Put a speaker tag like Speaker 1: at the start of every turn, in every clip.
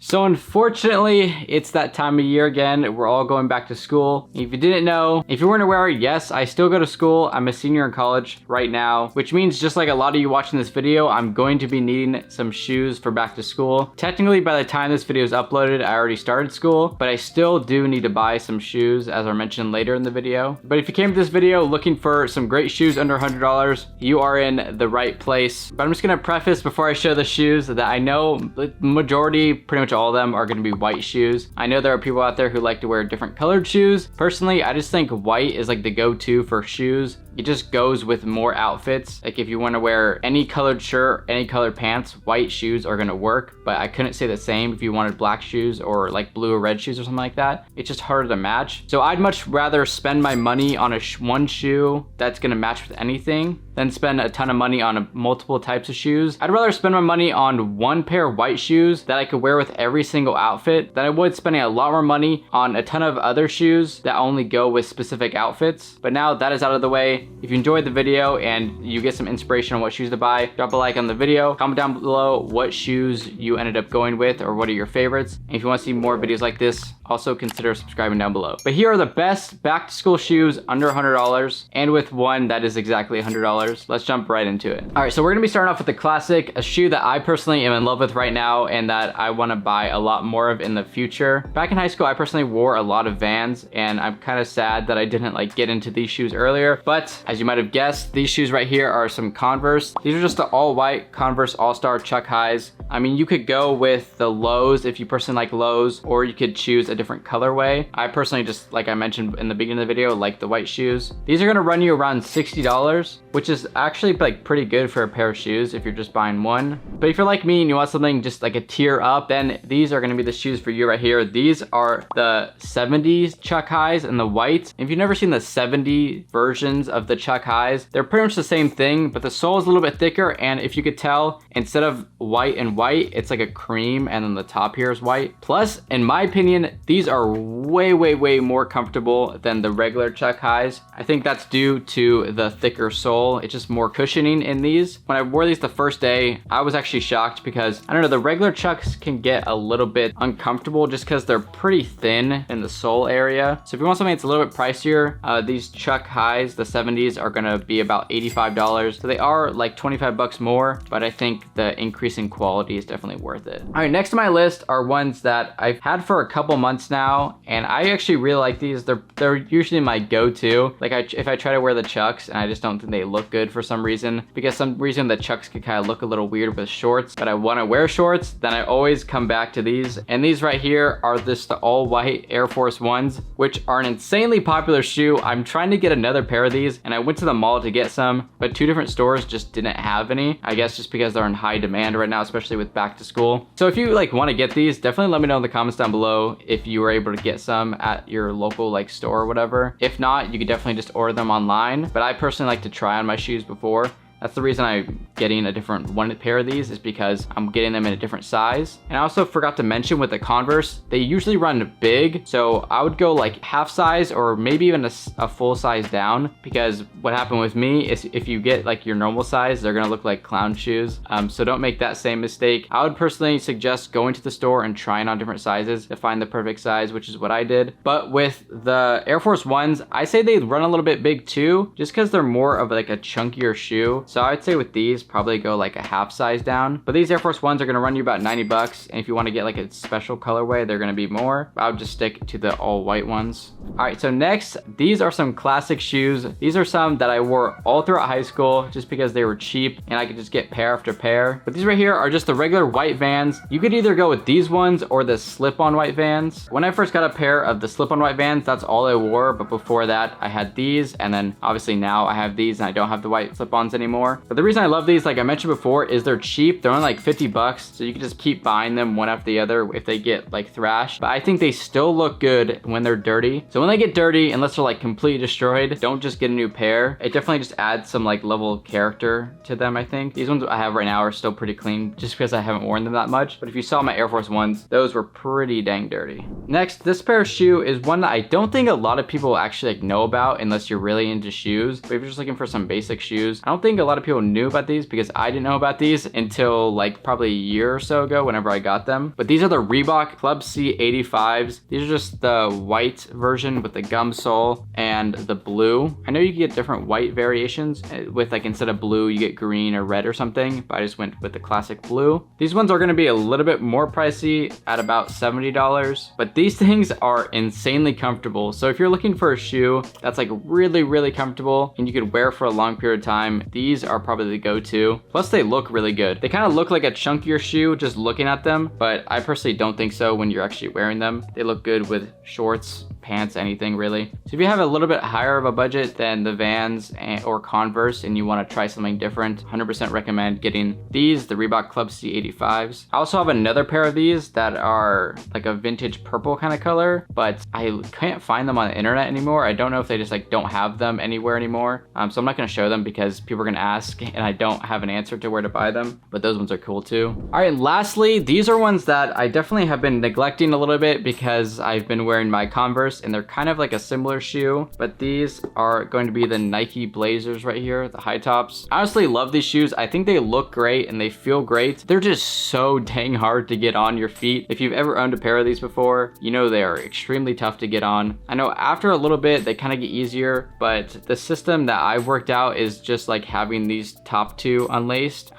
Speaker 1: So unfortunately, it's that time of year again. We're all going back to school. If you didn't know, if you weren't aware, yes, I still go to school. I'm a senior in college right now, which means just like a lot of you watching this video, I'm going to be needing some shoes for back to school. Technically, by the time this video is uploaded, I already started school, but I still do need to buy some shoes, as I mentioned later in the video. But if you came to this video looking for some great shoes under $100, you are in the right place. But I'm just gonna preface before I show the shoes that I know the majority, pretty much all of them, are gonna be white shoes. I know there are people out there who like to wear different colored shoes. Personally, I just think white is like the go-to for shoes. It just goes with more outfits. Like if you want to wear any colored shirt, any colored pants, white shoes are gonna work. But I couldn't say the same if you wanted black shoes or like blue or red shoes or something like that. It's just harder to match. So I'd much rather spend my money on one shoe that's gonna match with anything than spend a ton of money on multiple types of shoes. I'd rather spend my money on one pair of white shoes that I could wear with every single outfit than I would spending a lot more money on a ton of other shoes that only go with specific outfits. But now that is out of the way, if you enjoyed the video and you get some inspiration on what shoes to buy, drop a like on the video, comment down below what shoes you ended up going with or what are your favorites. And if you want to see more videos like this, also consider subscribing down below. But here are the best back to school shoes under $100 and with one that is exactly $100. Let's jump right into it. All right, so we're gonna be starting off with the classic, a shoe that I personally am in love with right now and that I wanna buy a lot more of in the future. Back in high school, I personally wore a lot of Vans and I'm kind of sad that I didn't like get into these shoes earlier. But as you might have guessed, these shoes right here are some Converse. These are just the all white Converse All-Star Chuck Highs. I mean, you could go with the lows if you personally like lows, or you could choose a different colorway. I personally just, like I mentioned in the beginning of the video, like the white shoes. These are gonna run you around $60, which is actually like pretty good for a pair of shoes if you're just buying one. But if you're like me and you want something just like a tier up, then these are gonna be the shoes for you right here. These are the 70s Chuck Highs and the white. If you've never seen the 70 versions of the Chuck Highs, they're pretty much the same thing, but the sole is a little bit thicker, and if you could tell, instead of white and white, it's like a cream, and then the top here is white. Plus, in my opinion, these are way more comfortable than the regular Chuck Highs. I think that's due to the thicker sole. It's just more cushioning in these. When I wore these the first day, I was actually shocked because, I don't know, the regular Chucks can get a little bit uncomfortable just because they're pretty thin in the sole area. So if you want something that's a little bit pricier, these Chuck Highs, the 70s, are gonna be about $85. So they are like 25 bucks more, but I think the increase in quality is definitely worth it. All right, next to my list are ones that I've had for a couple months now, and I actually really like these. They're usually my go-to. Like if I try to wear the Chucks and I just don't think they look good for some reason, because some reason the Chucks could kind of look a little weird with shorts, but I want to wear shorts, then I always come back to these. And these right here are just the all white Air Force Ones, which are an insanely popular shoe. I'm trying to get another pair of these, and I went to the mall to get some, but two different stores just didn't have any. I guess just because they're in high demand right now, especially with back to school. So if you like want to get these, definitely let me know in the comments down below if you were able to get some at your local like store or whatever. If not, you could definitely just order them online, but I personally like to try on my shoes before. That's the reason I'm getting a different one pair of these, is because I'm getting them in a different size. And I also forgot to mention with the Converse, they usually run big. So I would go like half size or maybe even a full size down, because what happened with me is if you get like your normal size, they're gonna look like clown shoes. So don't make that same mistake. I would personally suggest going to the store and trying on different sizes to find the perfect size, which is what I did. But with the Air Force Ones, I say they run a little bit big too, just because they're more of like a chunkier shoe. So I'd say with these, probably go like a half size down. But these Air Force Ones are gonna run you about 90 bucks. And if you wanna get like a special colorway, they're gonna be more. I would just stick to the all white ones. All right, so next, these are some classic shoes. These are some that I wore all throughout high school just because they were cheap and I could just get pair after pair. But these right here are just the regular white Vans. You could either go with these ones or the slip-on white Vans. When I first got a pair of the slip-on white Vans, that's all I wore. But before that, I had these. And then obviously now I have these and I don't have the white slip-ons anymore. But the reason I love these, like I mentioned before, is they're cheap. They're only like 50 bucks. So you can just keep buying them one after the other if they get like thrashed. But I think they still look good when they're dirty. So when they get dirty, unless they're like completely destroyed, don't just get a new pair. It definitely just adds some like level of character to them, I think. These ones I have right now are still pretty clean just because I haven't worn them that much. But if you saw my Air Force Ones, those were pretty dang dirty. Next, this pair of shoe is one that I don't think a lot of people actually like know about unless you're really into shoes. But if you're just looking for some basic shoes, I don't think a lot of people knew about these because I didn't know about these until like probably a year or so ago whenever I got them. But these are the Reebok Club C 85s. These are just the white version with the gum sole and the blue. I know you can get different white variations with like instead of blue you get green or red or something, but I just went with the classic blue. These ones are going to be a little bit more pricey at about $70, but these things are insanely comfortable. So if you're looking for a shoe that's like really comfortable and you could wear for a long period of time, these are probably the go-to. Plus they look really good. They kind of look like a chunkier shoe just looking at them, but I personally don't think so when you're actually wearing them. They look good with shorts, pants, anything really. So if you have a little bit higher of a budget than the Vans or Converse and you want to try something different, 100% recommend getting these, the Reebok Club C 85s. I also have another pair of these that are like a vintage purple kind of color, but I can't find them on the internet anymore. I don't know if they just like don't have them anywhere anymore. So I'm not going to show them because people are going to ask and I don't have an answer to where to buy them, but those ones are cool too. All right, and lastly, these are ones that I definitely have been neglecting a little bit because I've been wearing my Converse and they're kind of like a similar shoe, but these are going to be the Nike Blazers right here, the high tops. I honestly love these shoes. I think they look great and they feel great. They're just so dang hard to get on your feet. If you've ever owned a pair of these before, you know they are extremely tough to get on. I know after a little bit they kind of get easier, but the system that I've worked out is just like having these top two unlaced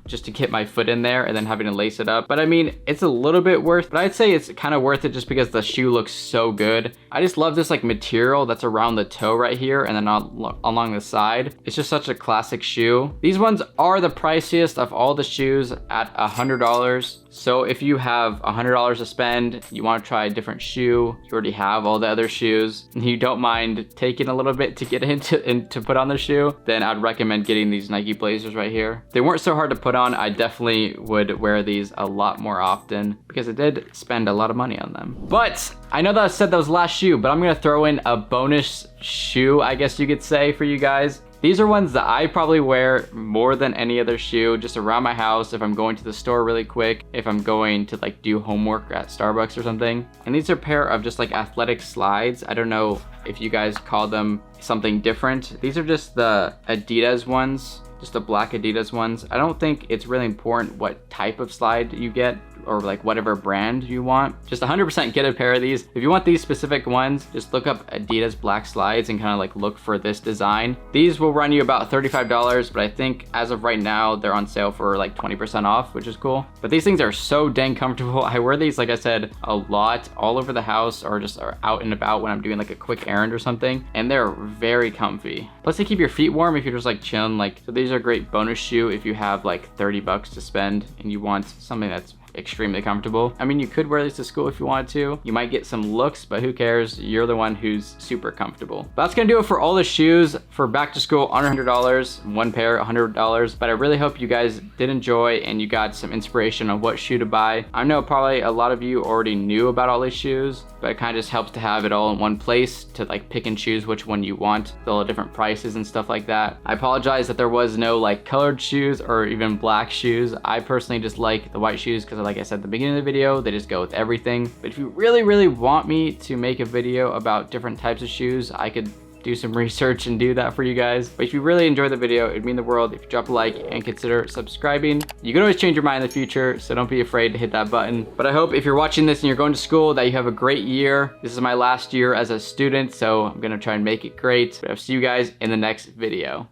Speaker 1: just to get my foot in there and then having to lace it up. But I mean, it's a little bit worth, but I'd say it's kind of worth it just because the shoe looks so good. I just love this like material that's around the toe right here and then along the side. It's just such a classic shoe. These ones are the priciest of all the shoes at $100. So if you have $100 to spend, you want to try a different shoe, you already have all the other shoes, and you don't mind taking a little bit to get into put on the shoe, then I'd recommend getting these Nike Blazers right here. If they weren't so hard to put on, I definitely would wear these a lot more often because I did spend a lot of money on them. But I know that I said that was the last shoe, but I'm gonna throw in a bonus shoe, I guess you could say, for you guys. These are ones that I probably wear more than any other shoe just around my house, if I'm going to the store really quick, if I'm going to like do homework at Starbucks or something. And these are a pair of just like athletic slides. I don't know if you guys call them something different. These are just the Adidas ones, just the black Adidas ones. I don't think it's really important what type of slide you get or like whatever brand you want. Just 100% get a pair of these. If you want these specific ones, just look up Adidas black slides and kind of like look for this design. These will run you about $35, but I think as of right now, they're on sale for like 20% off, which is cool. But these things are so dang comfortable. I wear these, like I said, a lot all over the house or just are out and about when I'm doing like a quick errand or something. And they're very comfy. Plus they keep your feet warm if you're just like chilling. Like, so these are a great bonus shoe if you have like 30 bucks to spend and you want something that's extremely comfortable. I mean, you could wear these to school if you wanted to. You might get some looks, but who cares? You're the one who's super comfortable. But that's gonna do it for all the shoes for back to school under $100, one pair $100. But I really hope you guys did enjoy and you got some inspiration on what shoe to buy. I know probably a lot of you already knew about all these shoes, but it kind of just helps to have it all in one place to like pick and choose which one you want, all the different prices and stuff like that. I apologize that there was no like colored shoes or even black shoes. I personally just like the white shoes because like I said at the beginning of the video, they just go with everything. But if you really want me to make a video about different types of shoes, I could do some research and do that for you guys. But if you really enjoyed the video, it'd mean the world if you drop a like and consider subscribing. You can always change your mind in the future, so don't be afraid to hit that button. But I hope if you're watching this and you're going to school that you have a great year. This is my last year as a student, so I'm gonna try and make it great. But I'll see you guys in the next video.